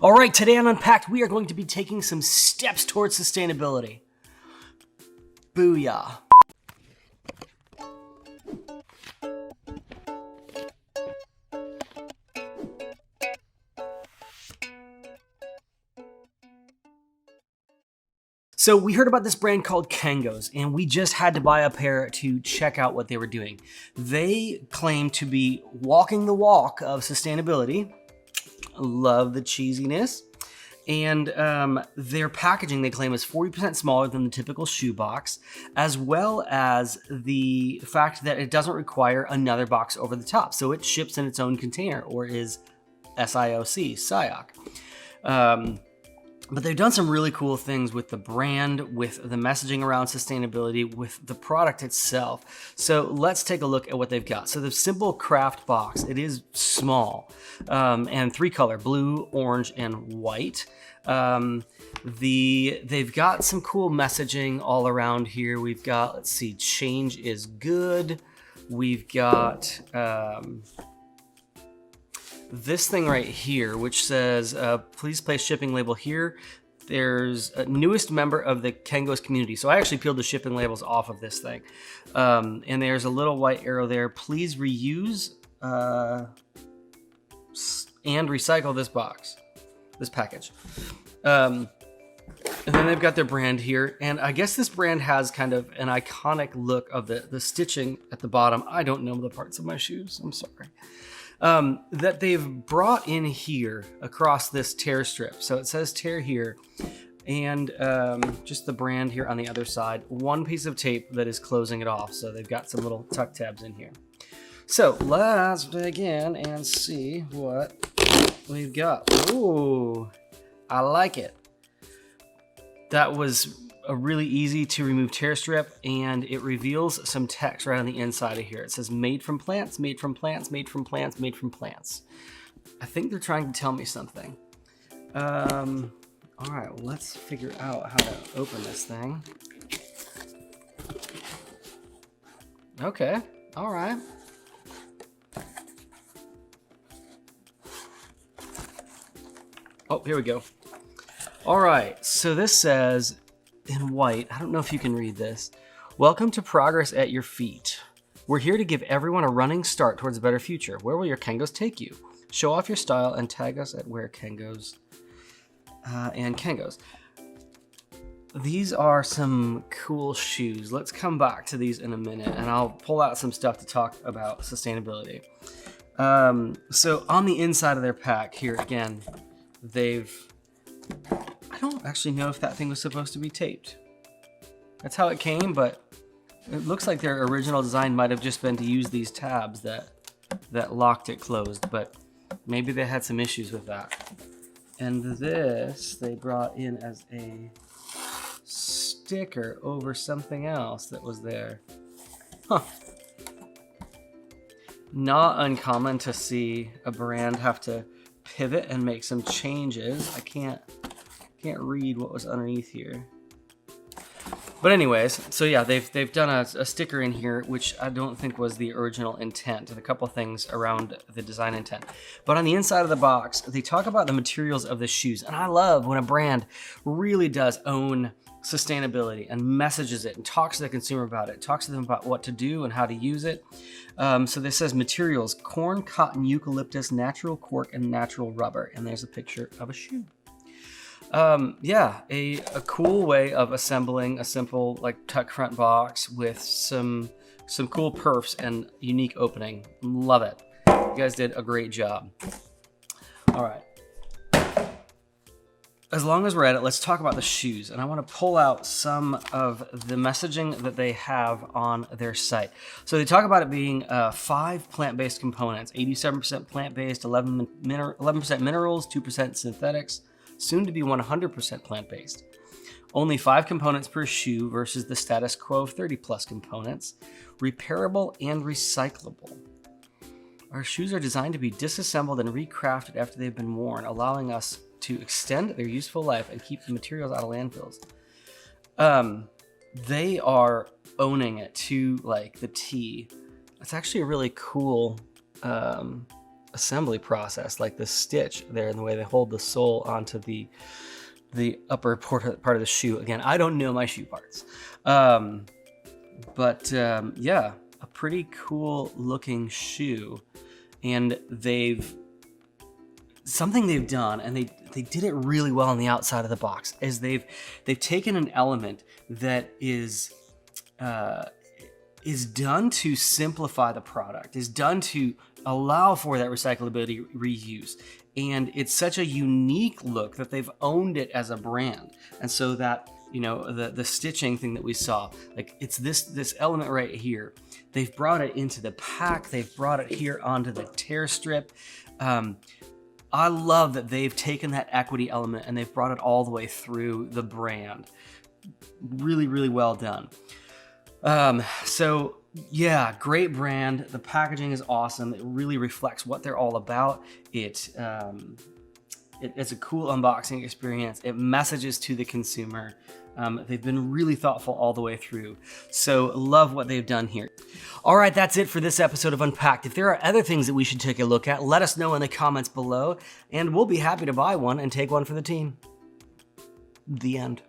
All right, today on Unpacked, we are going to be taking some steps towards sustainability. Booyah. So we heard about this brand called Kengos, and we just had to buy a pair to check out what they were doing. They claim to be walking the walk of sustainability. Love the cheesiness. And their packaging, they claim, is 40% smaller than the typical shoebox, as well as the fact that it doesn't require another box over the top. So it ships in its own container, or is SIOC. But they've done some really cool things with the brand, with the messaging around sustainability, with the product itself. So let's take a look at what they've got. So the simple craft box, it is small, and 3-color, blue, orange, and white. They've got some cool messaging all around here. We've got, let's see, change is good. We've got this thing right here, which says, please place shipping label here. There's a newest member of the Kangos community. So I actually peeled the shipping labels off of this thing. And there's a little white arrow there. Please reuse and recycle this package. And then they've got their brand here. And I guess this brand has kind of an iconic look of the stitching at the bottom. I don't know the parts of my shoes. I'm sorry. That they've brought in here across this tear strip. So it says tear here, and just the brand here on the other side. One piece of tape that is closing it off. So they've got some little tuck tabs in here. So let's dig in and see what we've got. Ooh, I like it. That was a really easy to remove tear strip, and it reveals some text right on the inside of here. It says made from plants, made from plants, made from plants, made from plants. I think they're trying to tell me something. All right, well, let's figure out how to open this thing. Okay, all right. Oh, here we go. All right, so this says, in white, I don't know if you can read this. Welcome to Progress at Your Feet. We're here to give everyone a running start towards a better future. Where will your Kangos take you? Show off your style and tag us at Wear Kangos and Kangos. These are some cool shoes. Let's come back to these in a minute, and I'll pull out some stuff to talk about sustainability. So on the inside of their pack here, again, I don't actually know if that thing was supposed to be taped. That's how it came, but it looks like their original design might have just been to use these tabs that locked it closed, but maybe they had some issues with that. And this they brought in as a sticker over something else that was there. Huh. Not uncommon to see a brand have to pivot and make some changes. I can't read what was underneath here. But anyways, so yeah, they've done a sticker in here, which I don't think was the original intent, and a couple things around the design intent. But on the inside of the box, they talk about the materials of the shoes. And I love when a brand really does own sustainability and messages it and talks to the consumer about it, talks to them about what to do and how to use it. So this says materials: corn, cotton, eucalyptus, natural cork, and natural rubber. And there's a picture of a shoe. Yeah, a cool way of assembling a simple like tuck front box with some cool perfs and unique opening. Love it. You guys did a great job. All right. As long as we're at it, let's talk about the shoes. And I want to pull out some of the messaging that they have on their site. So they talk about it being 5 plant-based components: 87% plant-based, 11% minerals, 2% synthetics, soon to be 100% plant-based. Only 5 components per shoe versus the status quo of 30+ components. Repairable and recyclable. Our shoes are designed to be disassembled and recrafted after they've been worn, allowing us to extend their useful life and keep the materials out of landfills. They are owning it to like the T. It's actually a really cool assembly process, like the stitch there and the way they hold the sole onto the upper part of the shoe. Again, I don't know my shoe parts. Yeah, a pretty cool looking shoe. And something they've done, and they did it really well on the outside of the box, is they've taken an element that is done to simplify the product, is done to allow for that recyclability, reuse. And it's such a unique look that they've owned it as a brand. And so that, you know, the stitching thing that we saw, like it's this element right here. They've brought it into the pack. They've brought it here onto the tear strip. I love that they've taken that equity element and they've brought it all the way through the brand. Really, really well done. So yeah, great brand. The packaging is awesome. It really reflects what they're all about. It's a cool unboxing experience. It messages to the consumer. They've been really thoughtful all the way through. So love what they've done here. All right, that's it for this episode of Unpacked. If there are other things that we should take a look at, let us know in the comments below, and we'll be happy to buy one and take one for the team. The end.